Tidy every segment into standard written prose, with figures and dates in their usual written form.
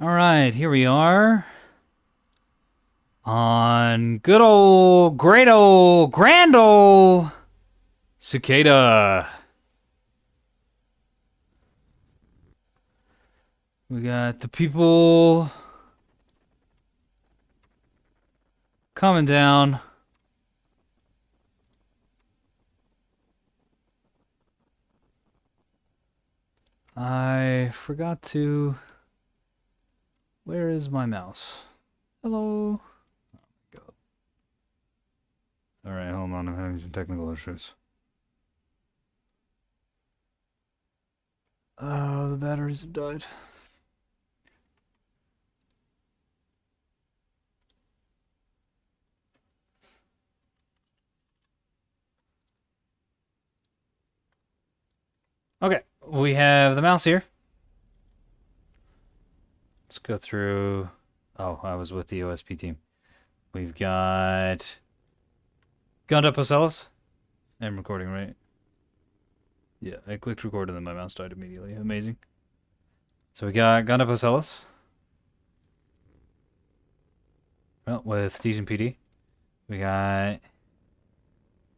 All right, here we are on good old, great old, grand old Cicada. We got the people coming down. I forgot to. Where is my mouse? Hello. Go. All right, hold on. I'm having some technical issues. Oh, the batteries have died. Okay, we have the mouse here. Let's go through. Oh, I was with the OSP team. We've got Gunda Pocelos. I'm recording, right? Yeah, I clicked record and then my mouse died immediately. Amazing. So we got Gunda Pocelos. Well, with Decent PD. We got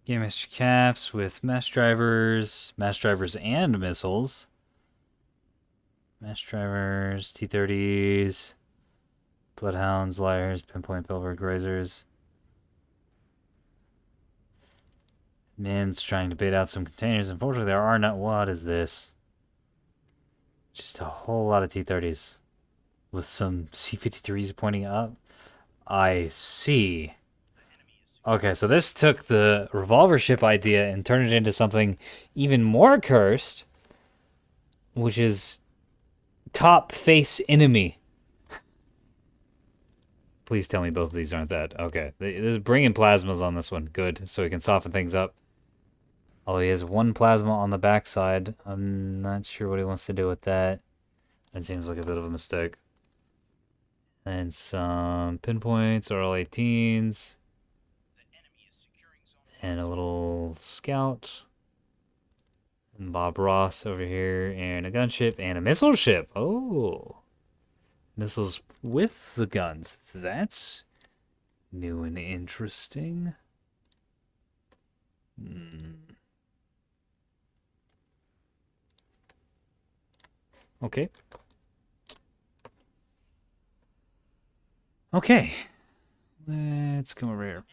Game Master Caps with Mass Drivers and Missiles. Mass Drivers, T-30s, Bloodhounds, Liars, Pinpoint Pilberg Razors. Mims trying to bait out some containers. Unfortunately, there are not. What is this? Just a whole lot of T-30s with some C-53s pointing up. I see. Okay, so this took the revolver ship idea and turned it into something even more cursed, which is top face enemy. Please tell me both of these aren't that. Okay, there's bringing plasmas on this one. Good, so he can soften things up. Although he has one plasma on the backside. I'm not sure what he wants to do with that. That seems like a bit of a mistake. And some pinpoints, RL-18s. And a little scout. And Bob Ross over here. And a gunship and a missile ship. Oh. Missiles with the guns. That's new and interesting. Okay. Okay. Let's come over here.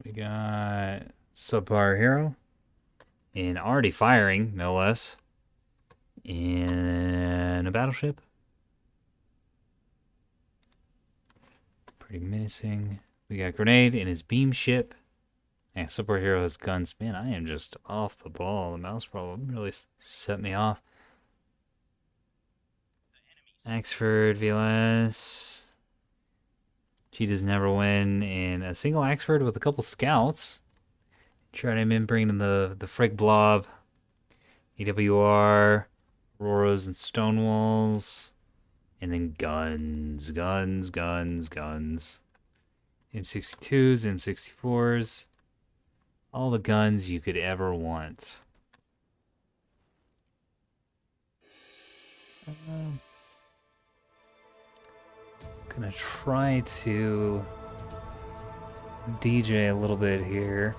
We got subpar hero. And already firing, no less. In a battleship. Pretty menacing. We got grenade in his beam ship. Yeah, superhero has guns. Man, I am just off the ball. The mouse problem really set me off. Axford, VLS. Cheetahs never win. And a single Axford with a couple scouts. Try him in bringing the Frig Blob. EWR. Auroras and Stonewalls. And then guns. Guns, guns, guns. M62s, M64s. All the guns you could ever want. Gonna try to DJ a little bit here.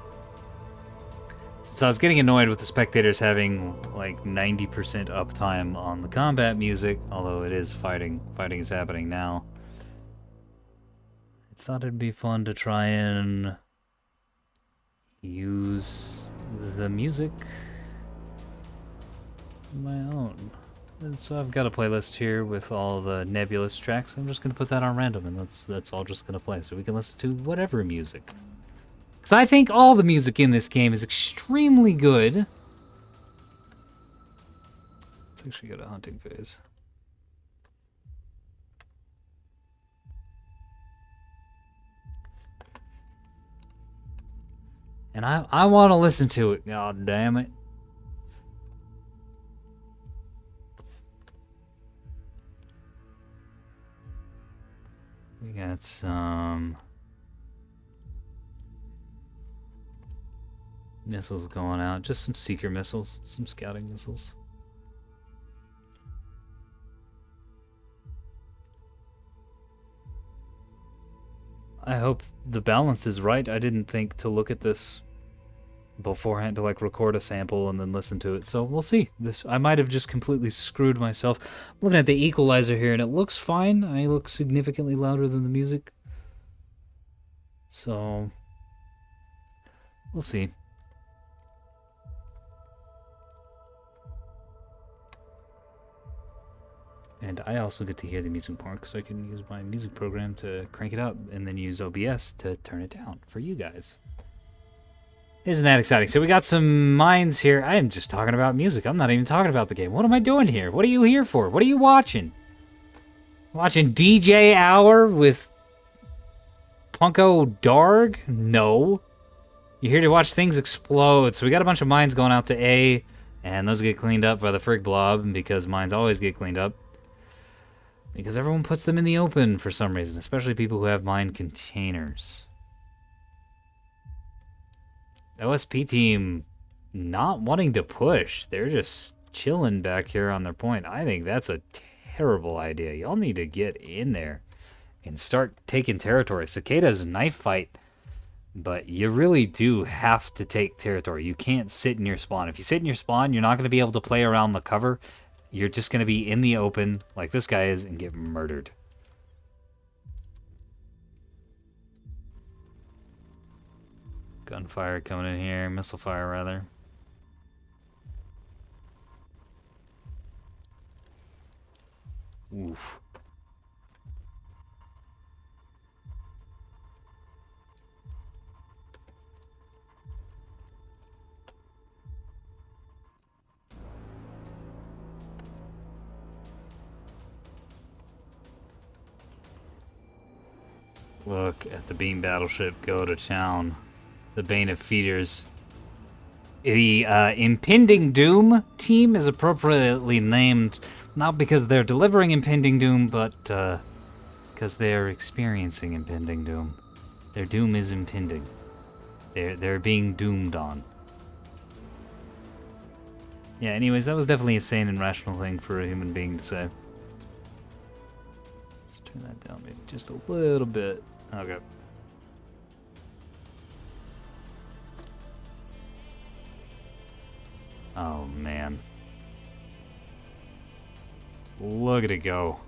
So I was getting annoyed with the spectators having like 90% uptime on the combat music, although it is fighting. Fighting is happening now. I thought it'd be fun to try and use the music on my own. And so I've got a playlist here with all the Nebulous tracks. I'm just gonna put that on random, and that's all just gonna play, so we can listen to whatever music. Because I think all the music in this game is extremely good. Let's actually go to hunting phase. And I want to listen to it. God damn it. We got some Missiles going out. Just some seeker missiles. Some scouting missiles. I hope the balance is right. I didn't think to look at this beforehand to like record a sample and then listen to it. So we'll see. This I might have just completely screwed myself. I'm looking at the equalizer here and it looks fine. I look significantly louder than the music. So we'll see. And I also get to hear the music part because I can use my music program to crank it up and then use OBS to turn it down for you guys. Isn't that exciting? So we got some mines here. I am just talking about music. I'm not even talking about the game. What am I doing here? What are you here for? What are you watching? Watching DJ Hour with Punko Darg? No. You're here to watch things explode. So we got a bunch of mines going out to A, and those get cleaned up by the frig blob because mines always get cleaned up. Because everyone puts them in the open for some reason, especially people who have mine containers. OSP team not wanting to push. They're just chilling back here on their point. I think that's a terrible idea. Y'all need to get in there and start taking territory. Cicada's a knife fight, but you really do have to take territory. You can't sit in your spawn. If you sit in your spawn, you're not going to be able to play around the cover. You're just going to be in the open like this guy is and get murdered. Gunfire coming in here. Missile fire, rather. Oof. Look at the beam battleship go to town. The Bane of Feeders. The Impending Doom team is appropriately named, not because they're delivering impending doom, but because they're experiencing impending doom. Their doom is impending. They're being doomed on. Yeah, anyways, that was definitely a sane and rational thing for a human being to say. Let's turn that down maybe just a little bit. Okay. Oh, man. Look at it go.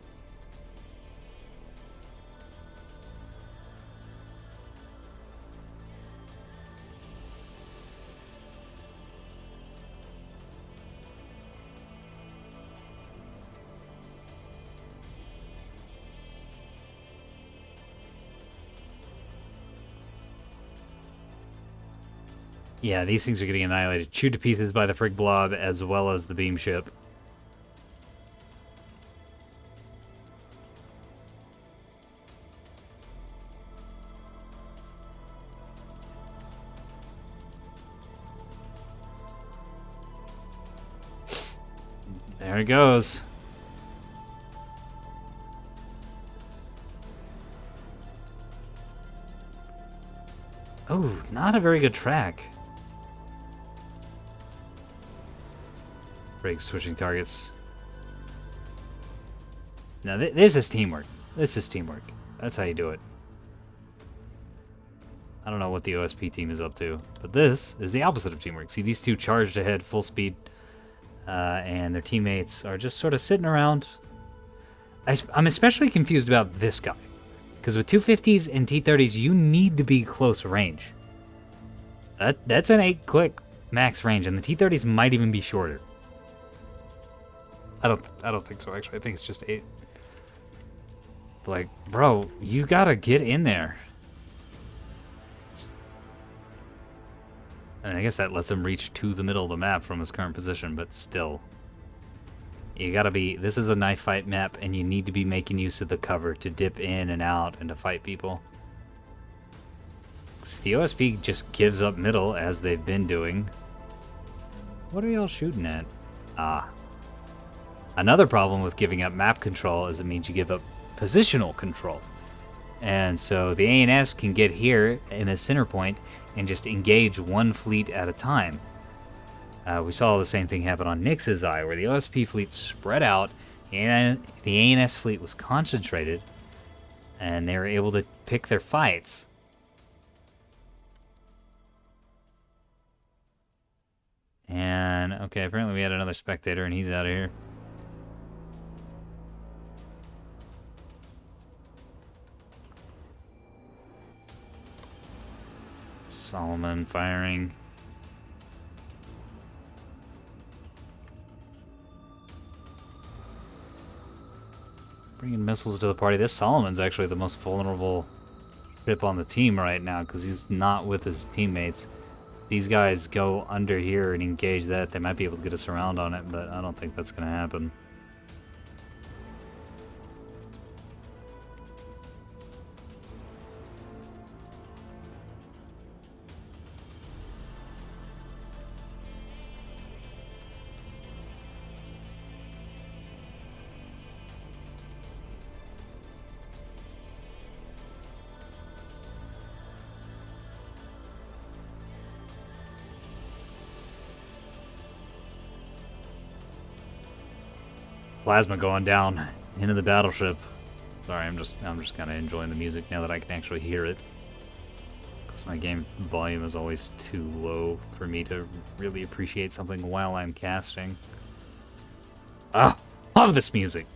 Yeah, these things are getting annihilated. Chewed to pieces by the frig blob as well as the beam ship. There it goes. Oh, not a very good track. Break switching targets. Now this is teamwork. This is teamwork. That's how you do it. I don't know what the OSP team is up to, but this is the opposite of teamwork. See, these two charged ahead full speed, and their teammates are just sort of sitting around. I'm especially confused about this guy, because with 250s and T30s, you need to be close range. That's an 8-click max range, and the T30s might even be shorter. I don't think so, actually. I think it's just 8. Like, bro, you gotta get in there. And I guess that lets him reach to the middle of the map from his current position, but still. You gotta be... This is a knife fight map, and you need to be making use of the cover to dip in and out and to fight people. The OSP just gives up middle, as they've been doing. What are y'all shooting at? Ah. Another problem with giving up map control is it means you give up positional control. And so the ANS can get here in the center point and just engage one fleet at a time. We saw the same thing happen on Nyx's Eye, where the OSP fleet spread out and the ANS fleet was concentrated, and they were able to pick their fights. And, okay, apparently we had another spectator, and he's out of here. Solomon firing. Bringing missiles to the party. This Solomon's actually the most vulnerable ship on the team right now because he's not with his teammates. These guys go under here and engage that. They might be able to get us around on it, but I don't think that's going to happen. Plasma going down into the battleship. Sorry, I'm just kind of enjoying the music now that I can actually hear it. Because my game volume is always too low for me to really appreciate something while I'm casting. Ah, love this music.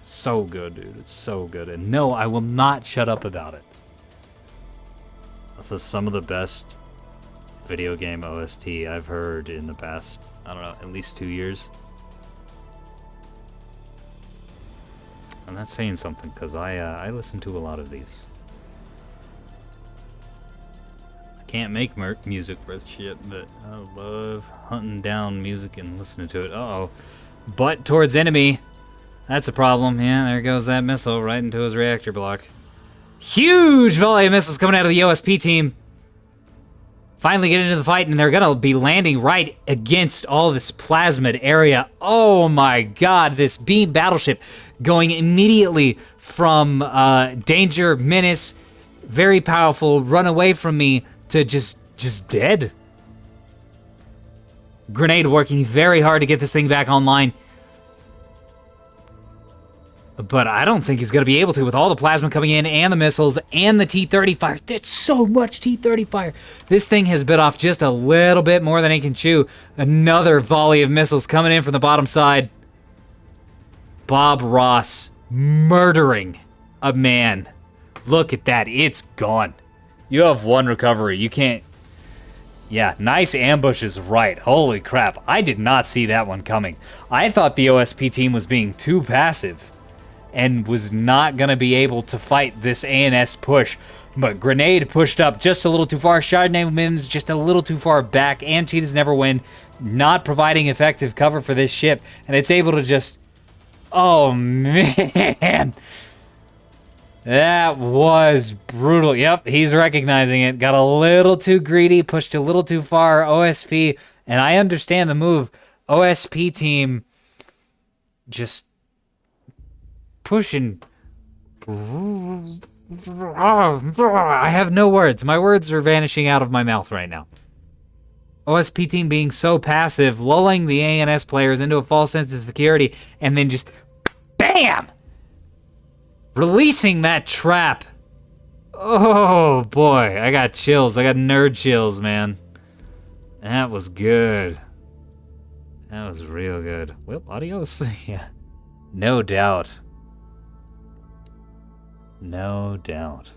So good, dude. It's so good. And no, I will not shut up about it. This is some of the best video game OST I've heard in the past, I don't know, at least 2 years. And that's saying something, because I listen to a lot of these. I can't make music worth shit, but I love hunting down music and listening to it. Uh-oh. Butt towards enemy. That's a problem. Yeah, there goes that missile right into his reactor block. Huge volley of missiles coming out of the OSP team. Finally get into the fight, and they're going to be landing right against all this plasmid area. Oh my god, this beam battleship going immediately from danger, menace, very powerful, run away from me, to just dead. Grenade working very hard to get this thing back online. But I don't think he's going to be able to with all the plasma coming in and the missiles and the T-30 fire. There's so much T-30 fire. This thing has bit off just a little bit more than it can chew. Another volley of missiles coming in from the bottom side. Bob Ross murdering a man. Look at that. It's gone. You have one recovery. You can't... Yeah, nice ambush is right. Holy crap. I did not see that one coming. I thought the OSP team was being too passive and was not going to be able to fight this ANS push. But Grenade pushed up just a little too far. Chardonnay Mims just a little too far back. And Cheetah's Never Win, not providing effective cover for this ship. And it's able to just... Oh, man. That was brutal. Yep, he's recognizing it. Got a little too greedy, pushed a little too far. OSP, and I understand the move. OSP team just pushing. I have no words. My words are vanishing out of my mouth right now. OSP team being so passive, lulling the ANS players into a false sense of security, and then just BAM! Releasing that trap. Oh boy, I got chills. I got nerd chills, man. That was good. That was real good. Well, adios. Yeah. No doubt. No doubt.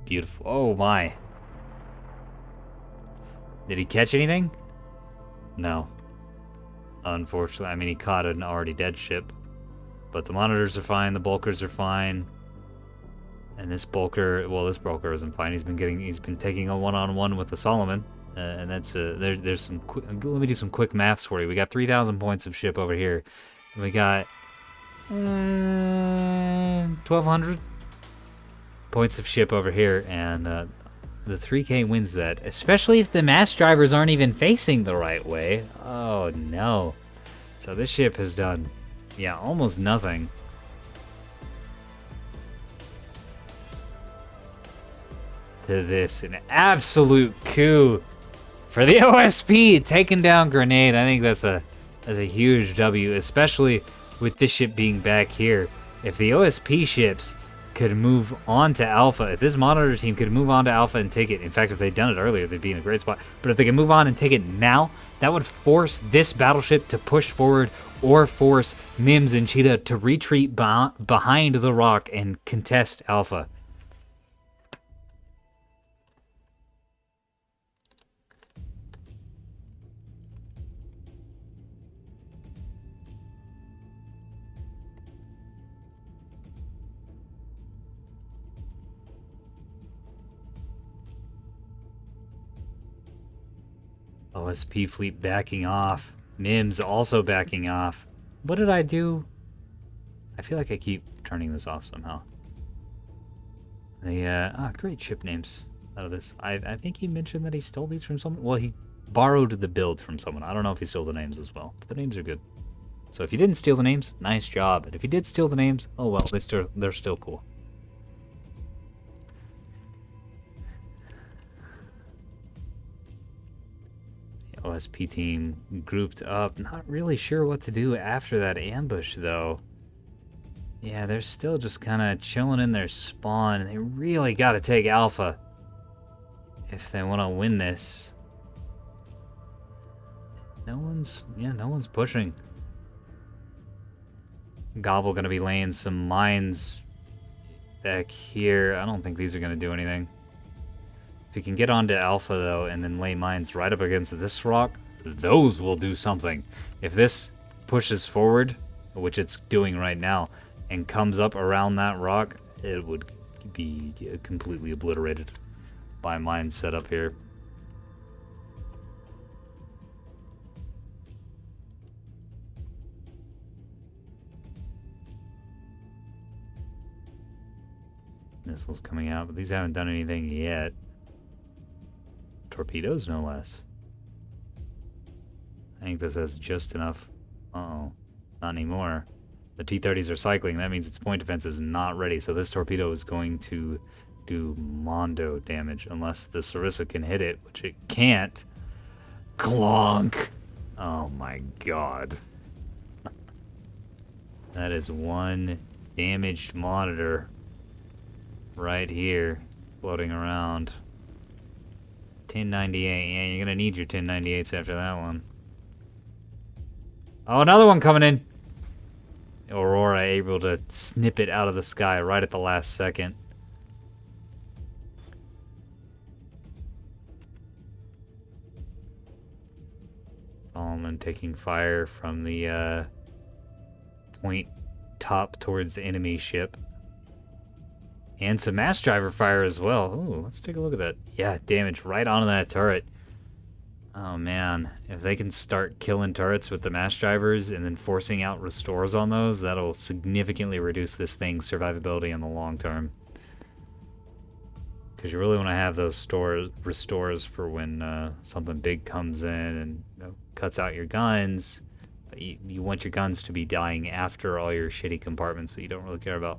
Beautiful. Oh my. Did he catch anything? No. Unfortunately, I mean, he caught an already dead ship. But the monitors are fine, the bulkers are fine. And this bulker, well, this bulker isn't fine. He's been taking a one-on-one with the Solomon. And that's, there's some, let me do some quick maths for you. We got 3,000 points of ship over here. We got 1,200 points of ship over here. And the 3K wins that, especially if the mass drivers aren't even facing the right way. Oh no. So this ship has done, yeah, almost nothing. To this, an absolute coup for the OSP, taking down Grenade. I think that's a huge W, especially with this ship being back here. If the OSP ships could move on to Alpha, if this Monitor team could move on to Alpha and take it, in fact, if they'd done it earlier, they'd be in a great spot. But if they can move on and take it now, that would force this battleship to push forward or force Mims and Cheetah to retreat behind the rock and contest Alpha. OSP fleet backing off. Mims also backing off. What did I do? I feel like I keep turning this off somehow. Great ship names out of this. I think he mentioned that he stole these from someone. Well, he borrowed the builds from someone. I don't know if he stole the names as well, but the names are good. So if you didn't steal the names, nice job. And if you did steal the names, oh well, they're still cool. OSP team grouped up. Not really sure what to do after that ambush, though. Yeah, they're still just kind of chilling in their spawn. They really got to take Alpha if they want to win this. No one's pushing. Gobble going to be laying some mines back here. I don't think these are going to do anything. If you can get onto Alpha, though, and then lay mines right up against this rock, those will do something. If this pushes forward, which it's doing right now, and comes up around that rock, it would be completely obliterated by mines set up here. Missiles coming out, but these haven't done anything yet. Torpedoes, no less. I think this has just enough. Uh-oh. Not anymore. The T-30s are cycling. That means its point defense is not ready. So this torpedo is going to do Mondo damage unless the Sarissa can hit it, which it can't. Clonk! Oh my god. That is one damaged monitor right here floating around. 1098. Yeah, you're gonna need your 1098s after that one. Oh, another one coming in. Aurora able to snip it out of the sky right at the last second. Solomon taking fire from the point top towards the enemy ship. And some mass driver fire as well. Ooh, let's take a look at that. Yeah, damage right onto that turret. Oh man, if they can start killing turrets with the mass drivers and then forcing out restores on those, that'll significantly reduce this thing's survivability in the long term. Because you really want to have those restores for when something big comes in and cuts out your guns. You want your guns to be dying after all your shitty compartments that you don't really care about.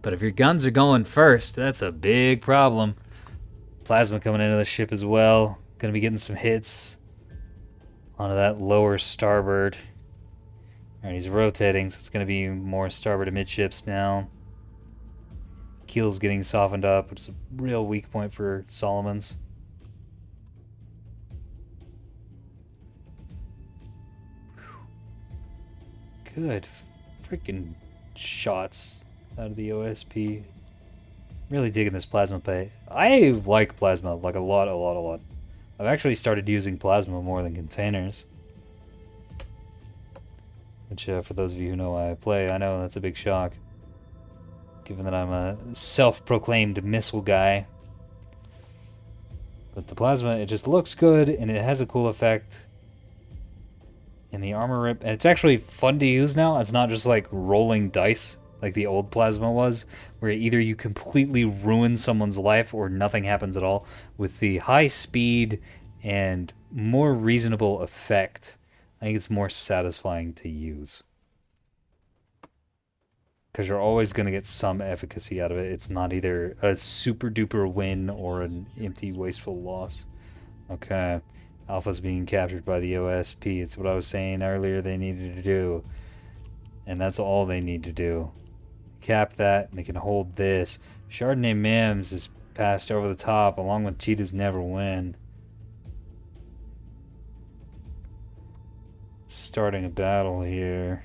But if your guns are going first, that's a big problem. Plasma coming into the ship as well. Gonna be getting some hits onto that lower starboard. Alright, he's rotating, so it's gonna be more starboard amidships now. Keel's getting softened up, which is a real weak point for Solomon's. Good freaking shots out of the OSP. Really digging this plasma pay. I like plasma like a lot. I've actually started using plasma more than containers. Which, for those of you who know why I play, I know that's a big shock. Given that I'm a self-proclaimed missile guy. But the plasma, it just looks good, and it has a cool effect. And the armor rip, and it's actually fun to use now. It's not just like rolling dice like the old plasma was, where either you completely ruin someone's life or nothing happens at all. With the high speed and more reasonable effect. I think it's more satisfying to use. Because you're always going to get some efficacy out of it. It's not either a super duper win or an empty, wasteful loss. Okay. Alpha's being captured by the OSP. It's what I was saying earlier they needed to do. And that's all they need to do. Cap that, and they can hold this. Chardonnay Mims is passed over the top, along with Cheetah's Never Win. Starting a battle here.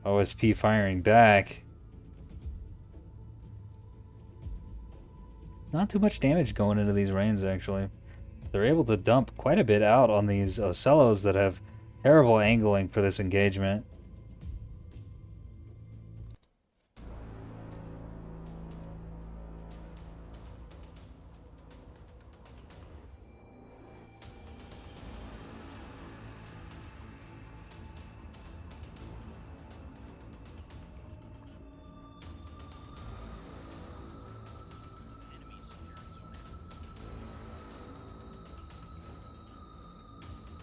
OSP firing back. Not too much damage going into these reigns, actually. They're able to dump quite a bit out on these Ocellos that have terrible angling for this engagement.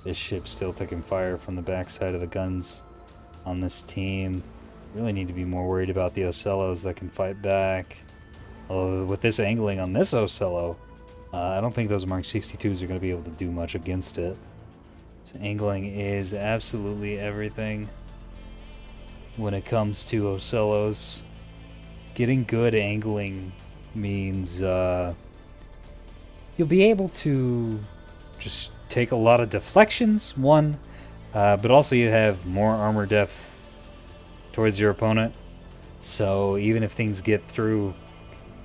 This ship's still taking fire from the backside of the guns on this team. Really need to be more worried about the Ocellos that can fight back. Although with this angling on this Ocello, I don't think those Mark 62s are going to be able to do much against it. So angling is absolutely everything when it comes to Ocellos. Getting good angling means you'll be able to just take a lot of deflections, but also you have more armor depth towards your opponent. So even if things get through,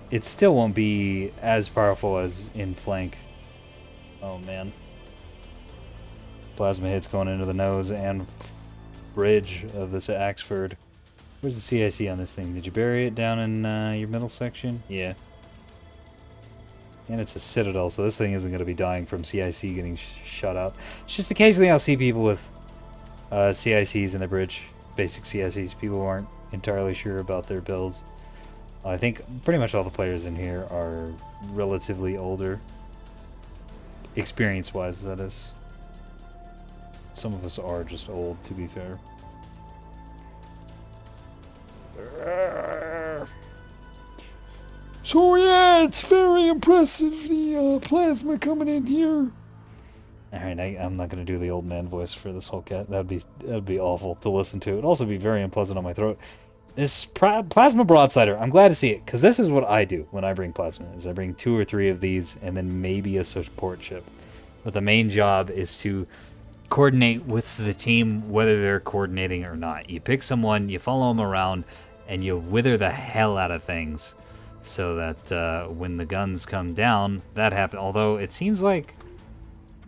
it still won't be as powerful as in flank. Oh man. Plasma hits going into the nose and bridge of this Axford. Where's the CIC on this thing? Did you bury it down in your middle section? Yeah. And it's a citadel, so this thing isn't going to be dying from CIC getting shut out. It's just occasionally I'll see people with CICs in the bridge. Basic CICs. People who aren't entirely sure about their builds. I think pretty much all the players in here are relatively older. Experience-wise, that is. Some of us are just old, to be fair. So yeah, it's very impressive, the plasma coming in here. Alright, I'm not going to do the old man voice for this whole cat. That'd be awful to listen to. It'd also be very unpleasant on my throat. This plasma broadsider, I'm glad to see it, because this is what I do when I bring plasma, is I bring 2 or 3 of these, and then maybe a support ship. But the main job is to coordinate with the team, whether they're coordinating or not. You pick someone, you follow them around, and you wither the hell out of things. So that when the guns come down, that happens. Although it seems like,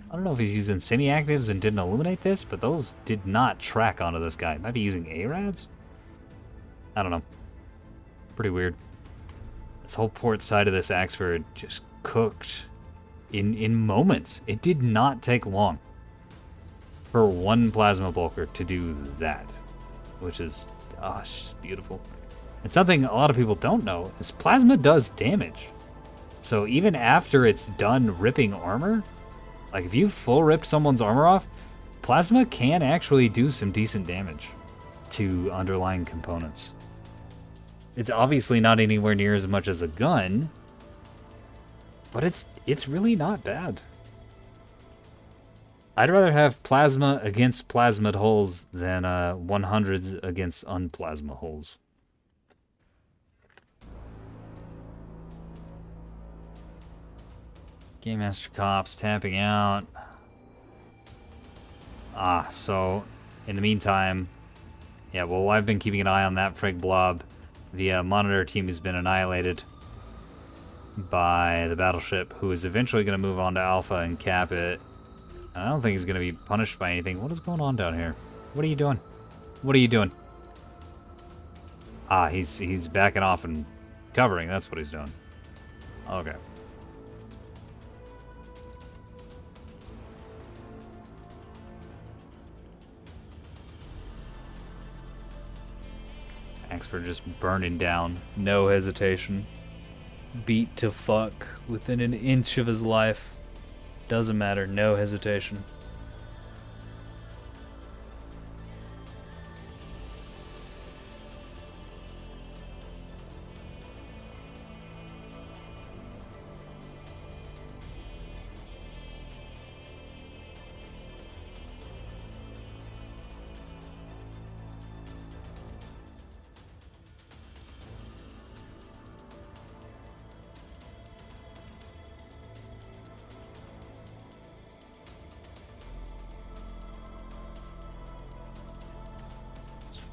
I don't know if he's using semi-actives and didn't illuminate this, but those did not track onto this guy. Might be using ARADs? I don't know. Pretty weird. This whole port side of this Axford just cooked in moments. It did not take long for one plasma bulker to do that, which is, it's just beautiful. And something a lot of people don't know is plasma does damage. So even after it's done ripping armor, like if you full ripped someone's armor off, plasma can actually do some decent damage to underlying components. It's obviously not anywhere near as much as a gun, but it's really not bad. I'd rather have plasma against plasmid holes than 100s against unplasma holes. Game Master Cops tapping out. So in the meantime, yeah, well, I've been keeping an eye on that Frig Blob. The Monitor team has been annihilated by the battleship, who is eventually going to move on to Alpha and cap it. I don't think he's going to be punished by anything. What is going on down here? What are you doing? What are you doing? He's backing off and covering. That's what he's doing. Okay. Axford just burning down. No hesitation. Beat to fuck within an inch of his life. Doesn't matter. No hesitation.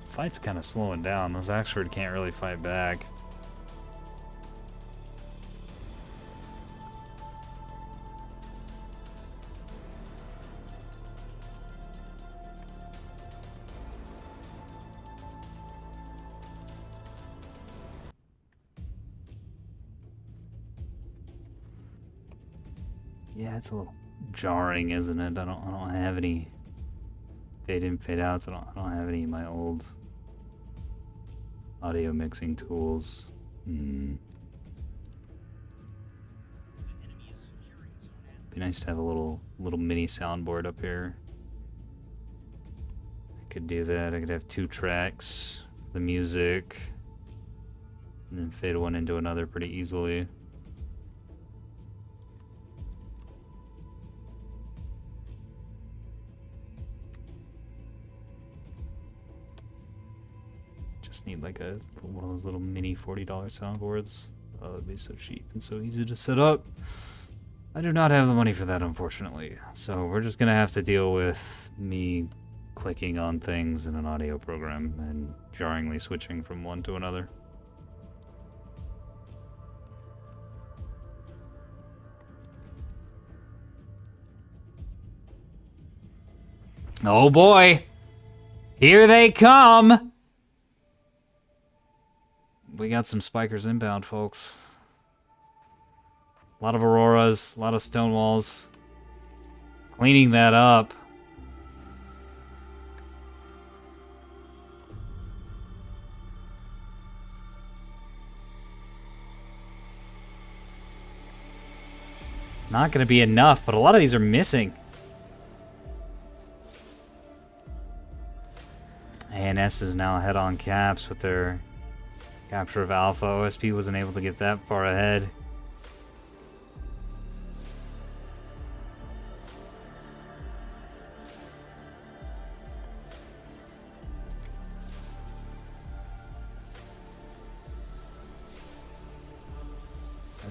Fight's kind of slowing down. Those Axford can't really fight back. Yeah, it's a little jarring, isn't it? I don't have any fade in, fade outs. I don't have any of my old audio mixing tools. Be nice to have a little mini soundboard up here. I could do that. I could have 2 tracks, the music, and then fade one into another pretty easily. Just need like one of those little mini $40 soundboards. Oh, that'd be so cheap and so easy to set up. I do not have the money for that, unfortunately. So we're just gonna have to deal with me clicking on things in an audio program and jarringly switching from one to another. Oh boy! Here they come! We got some spikers inbound, folks. A lot of auroras, a lot of stone walls. Cleaning that up. Not going to be enough, but a lot of these are missing. ANS is now ahead on caps with their capture of Alpha. OSP wasn't able to get that far ahead.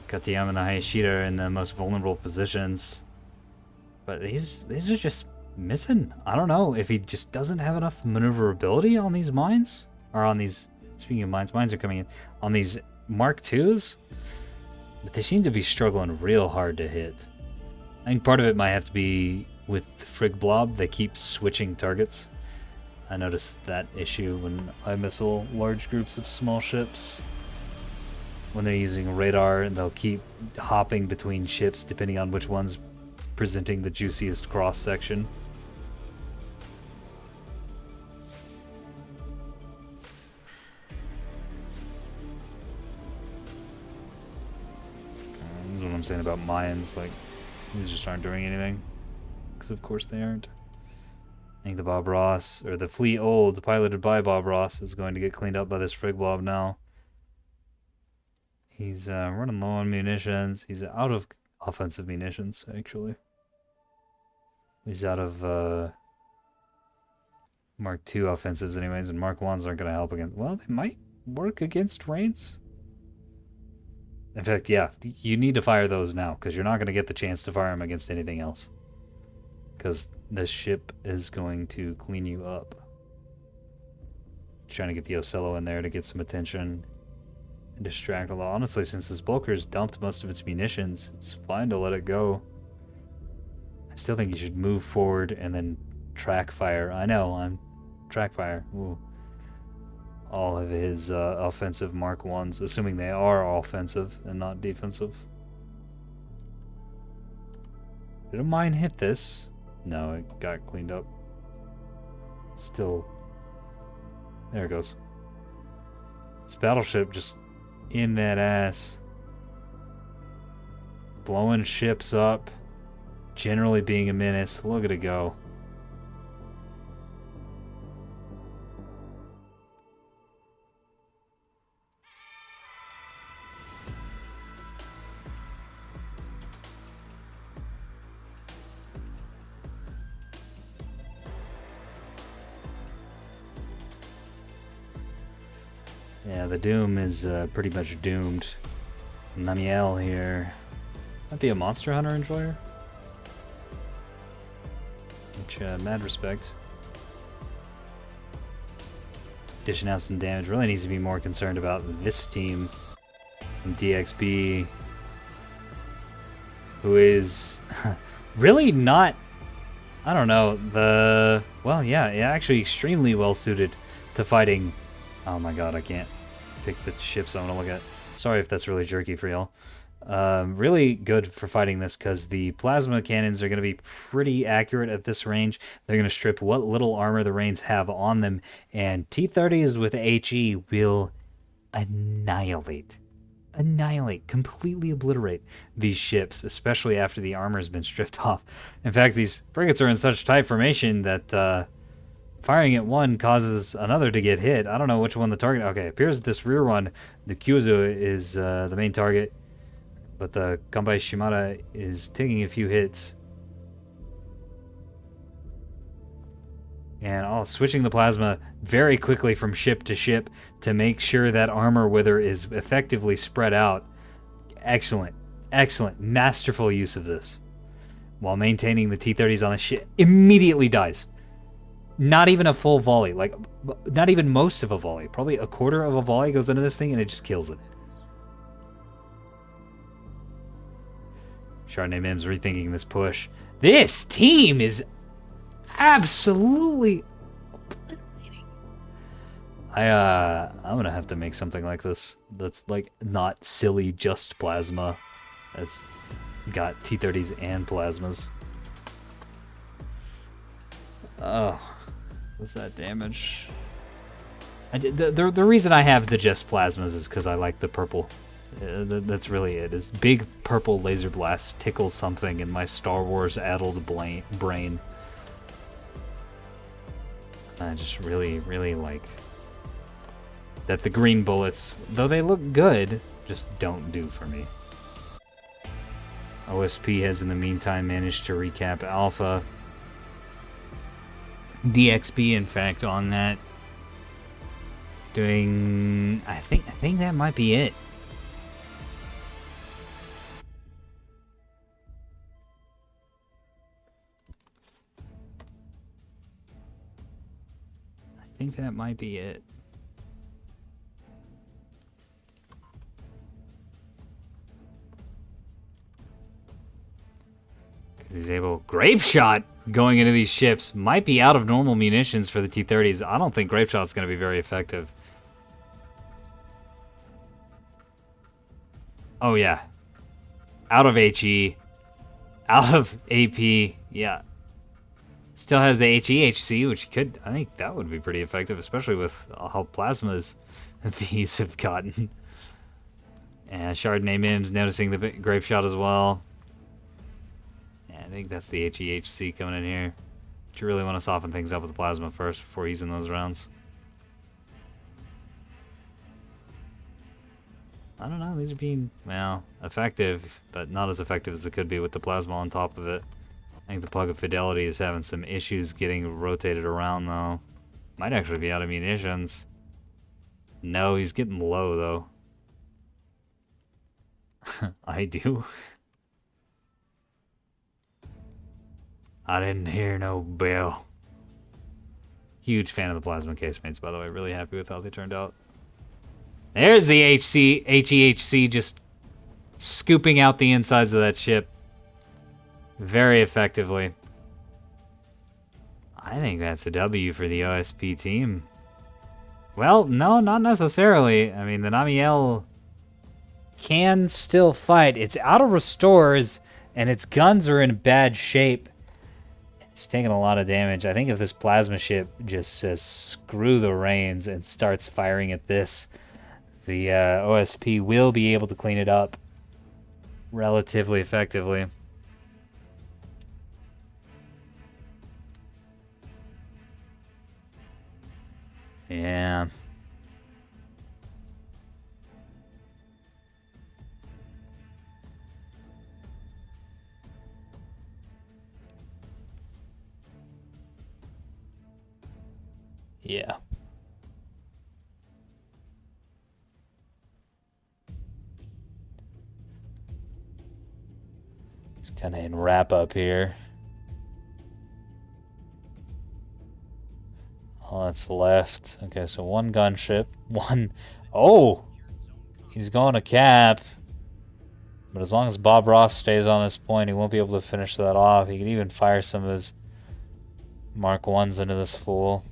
Katayama and the Hayashida are in the most vulnerable positions. But these are just missing. I don't know if he just doesn't have enough maneuverability on these mines. Or on these, speaking of mines are coming in. On these Mark IIs. But they seem to be struggling real hard to hit. I think part of it might have to be with the Frigg Blob. They keep switching targets. I noticed that issue when I missile large groups of small ships. When they're using radar, and they'll keep hopping between ships depending on which one's presenting the juiciest cross section. This is what I'm saying about Mayans. Like, these just aren't doing anything. Because of course they aren't. I think the Bob Ross, or the Fleet Old, piloted by Bob Ross, is going to get cleaned up by this Frigg Blob now. He's running low on munitions. He's out of offensive munitions, actually. He's out of Mark II offensives anyways, and Mark I's aren't going to help against... Well, they might work against Reigns. In fact, yeah, you need to fire those now, because you're not going to get the chance to fire them against anything else. Because this ship is going to clean you up. Trying to get the Ocello in there to get some attention. And distract a lot. Honestly, since this Bulker's dumped most of its munitions, it's fine to let it go. I still think you should move forward and then track fire. I know, I'm track fire. Ooh. All of his offensive Mark 1s, assuming they are offensive and not defensive. Did a mine hit this? No, it got cleaned up. Still. There it goes. This battleship just in that ass. Blowing ships up. generally being a menace. Look at it go. Yeah, the Doom is pretty much doomed. Namiel here. Might be a Monster Hunter enjoyer. Which, mad respect. Dishing out some damage. Really needs to be more concerned about this team. And DXB, who is really not, I don't know, well, yeah, actually extremely well suited to fighting. Oh my god, I can't pick the ships I want to look at. Sorry if that's really jerky for y'all. Really good for fighting this because the plasma cannons are going to be pretty accurate at this range. They're going to strip what little armor the Rains have on them, and T-30s with HE will annihilate, completely obliterate these ships, especially after the armor has been stripped off. In fact, these frigates are in such tight formation that firing at one causes another to get hit. I don't know which one the target. Okay, it appears this rear one, the Kyuzo, is the main target. But the Kanbai Shimada is taking a few hits. And switching the plasma very quickly from ship to ship to make sure that armor wither is effectively spread out. Excellent. Excellent. Masterful use of this. While maintaining the T-30s on the ship. Immediately dies. Not even a full volley. Like, not even most of a volley. Probably a quarter of a volley goes into this thing and it just kills it. Chardonnay Mims rethinking this push. This team is absolutely obliterating. I'm gonna have to make something like this. That's like not silly, just plasma. That's got T-30s and plasmas. Oh, what's that damage? The reason I have the just plasmas is because I like the purple. That's really it. Is big purple laser blast tickles something in my Star Wars addled brain. I just really, really like that the green bullets, though they look good, just don't do for me. OSP has in the meantime managed to recap Alpha. DXB, in fact, on that, doing. I think that might be it. I think that might be it. Because he's able. Grape Shot going into these ships might be out of normal munitions for the T-30s. I don't think Grape Shot's going to be very effective. Oh, yeah. Out of HE. Out of AP. Yeah. Still has the HEHC, which could, I think that would be pretty effective, especially with how plasmas these have gotten. And Chardonnay Mims noticing the Grape Shot as well. Yeah, I think that's the HEHC coming in here. But you really want to soften things up with the plasma first before using those rounds. I don't know, these are being, well, effective, but not as effective as it could be with the plasma on top of it. I think the Plug of Fidelity is having some issues getting rotated around, though. Might actually be out of munitions. No, he's getting low, though. I do. I didn't hear no bell. Huge fan of the plasma casemates, by the way. Really happy with how they turned out. There's the HEHC just scooping out the insides of that ship. Very effectively. I think that's a W for the OSP team. Well, no, not necessarily. I mean, the Namiel can still fight. It's out of restores, and its guns are in bad shape. It's taking a lot of damage. I think if this plasma ship just says screw the reins and starts firing at this, the OSP will be able to clean it up relatively effectively. Yeah. Just kind of in wrap up here. All that's left. Okay, so one gunship. One. Oh! He's going to cap. But as long as Bob Ross stays on this point, he won't be able to finish that off. He can even fire some of his Mark 1s into this fool.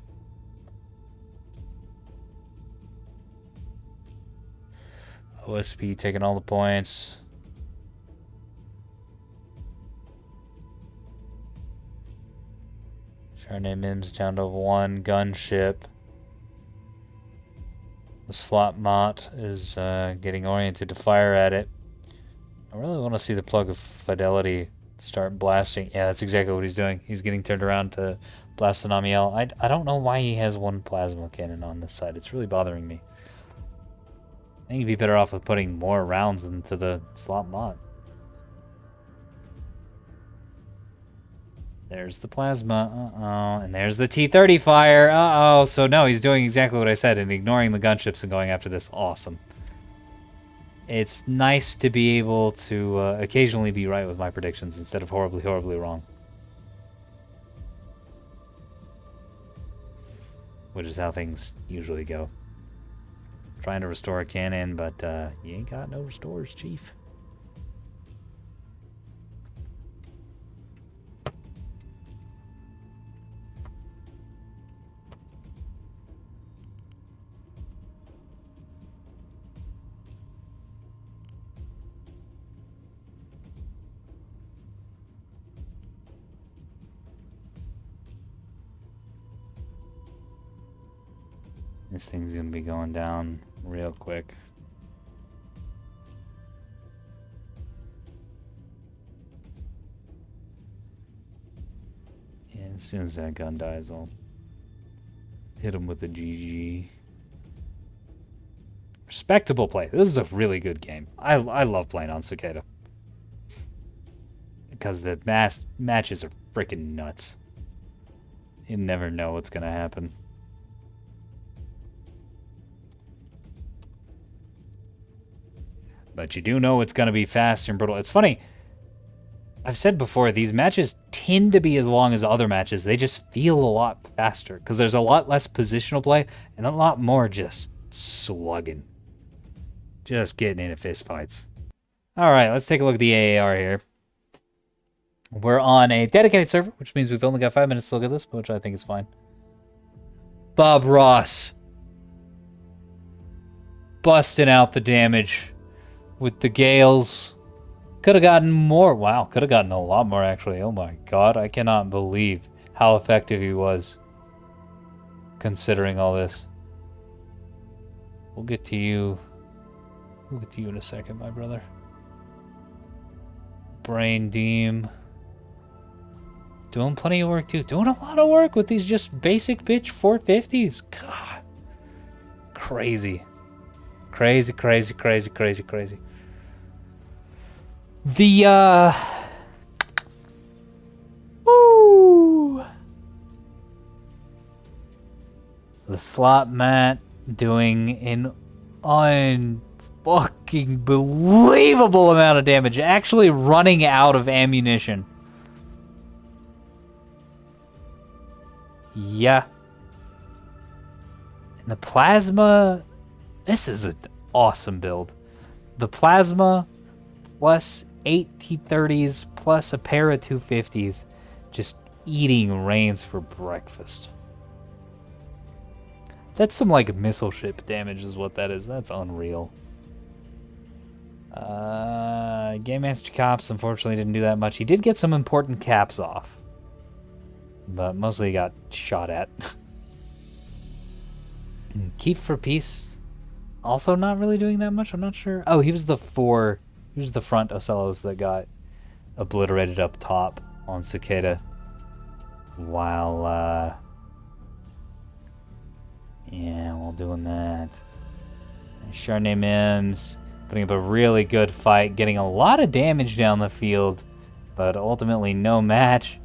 OSP taking all the points. Chardonnay Mims down to one gunship. The slot mott is getting oriented to fire at it. I really want to see the plug of Fidelity start blasting. Yeah, that's exactly what he's doing. He's getting turned around to blast the Namiel. I don't know why he has one plasma cannon on this side. It's really bothering me. I think he'd be better off with putting more rounds into the slot mott. There's the plasma. Uh-oh. And there's the T-30 fire. Uh-oh. So no, he's doing exactly what I said and ignoring the gunships and going after this. Awesome. It's nice to be able to occasionally be right with my predictions instead of horribly, horribly wrong. Which is how things usually go. Trying to restore a cannon, but you ain't got no restores, Chief. This thing's gonna be going down real quick. Yeah, as soon as that gun dies, I'll hit him with a GG. Respectable play. This is a really good game. I love playing on Cicada. Because the matches are freaking nuts. You never know what's gonna happen. But you do know it's going to be fast and brutal. It's funny. I've said before, these matches tend to be as long as other matches. They just feel a lot faster because there's a lot less positional play and a lot more just slugging. Just getting into fist fights. All right, let's take a look at the AAR here. We're on a dedicated server, which means we've only got 5 minutes to look at this, which I think is fine. Bob Ross. Busting out the damage. With the Gales. Could have gotten more. Wow, could have gotten a lot more, actually. Oh my god, I cannot believe how effective he was. Considering all this. We'll get to you. We'll get to you in a second, my brother. Brain Deem. Doing plenty of work, too. Doing a lot of work with these just basic bitch 450s. God. Crazy. Crazy, crazy, crazy, crazy, crazy. The, woo! The slot mat doing an unfucking believable amount of damage. Actually running out of ammunition. Yeah. And the plasma... This is an awesome build. The plasma plus 8 T-30s plus a pair of 250s. Just eating reins for breakfast. That's some like missile ship damage is what that is. That's unreal. Game Master Cops unfortunately didn't do that much. He did get some important caps off. But mostly he got shot at. Keep for Peace. Also not really doing that much. I'm not sure. Oh, he was the front Ocellos that got obliterated up top on Cicada. While, yeah, while doing that. Chardonnay Mims putting up a really good fight, getting a lot of damage down the field, but ultimately no match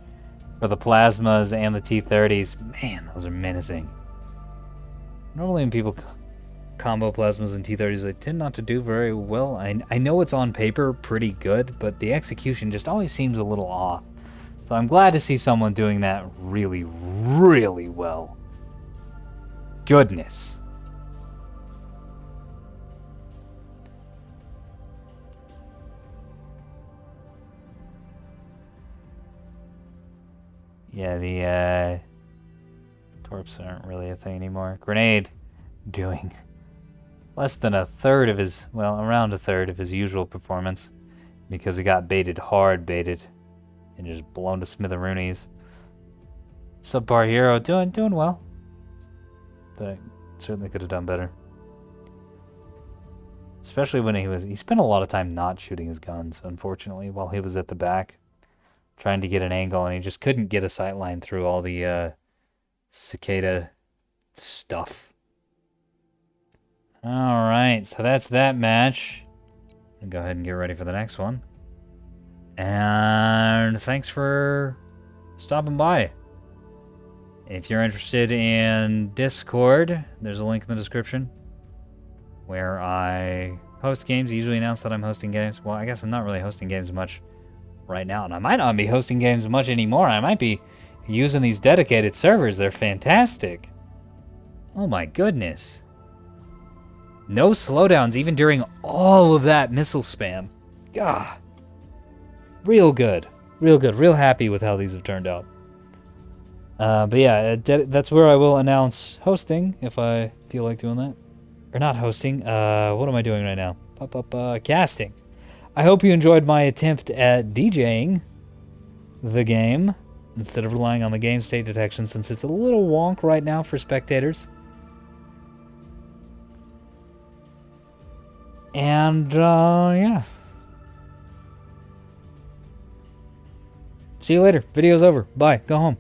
for the Plasmas and the T-30s. Man, those are menacing. Normally when people combo plasmas and T30s, they tend not to do very well. I know it's on paper pretty good, but the execution just always seems a little off. So I'm glad to see someone doing that really, really well. Goodness. Yeah, the torps aren't really a thing anymore. Grenade doing less than a third of his, well, around a third of his usual performance because he got baited, hard baited, and just blown to smitheroonies. Subpar hero doing well, but certainly could have done better. Especially when he spent a lot of time not shooting his guns, unfortunately, while he was at the back, trying to get an angle, and he just couldn't get a sight line through all the Cicada stuff. Alright, so that's that match. I'll go ahead and get ready for the next one. And thanks for stopping by. If you're interested in Discord, there's a link in the description where I host games. I usually announce that I'm hosting games. Well, I guess I'm not really hosting games much right now, and I might not be hosting games much anymore. I might be using these dedicated servers. They're fantastic. Oh my goodness. No slowdowns even during all of that missile spam. God. Real good. Real good. Real happy with how these have turned out. But yeah, that's where I will announce hosting if I feel like doing that. Or not hosting. What am I doing right now? Casting. I hope you enjoyed my attempt at DJing the game instead of relying on the game state detection, since it's a little wonk right now for spectators. And, yeah. See you later. Video's over. Bye. Go home.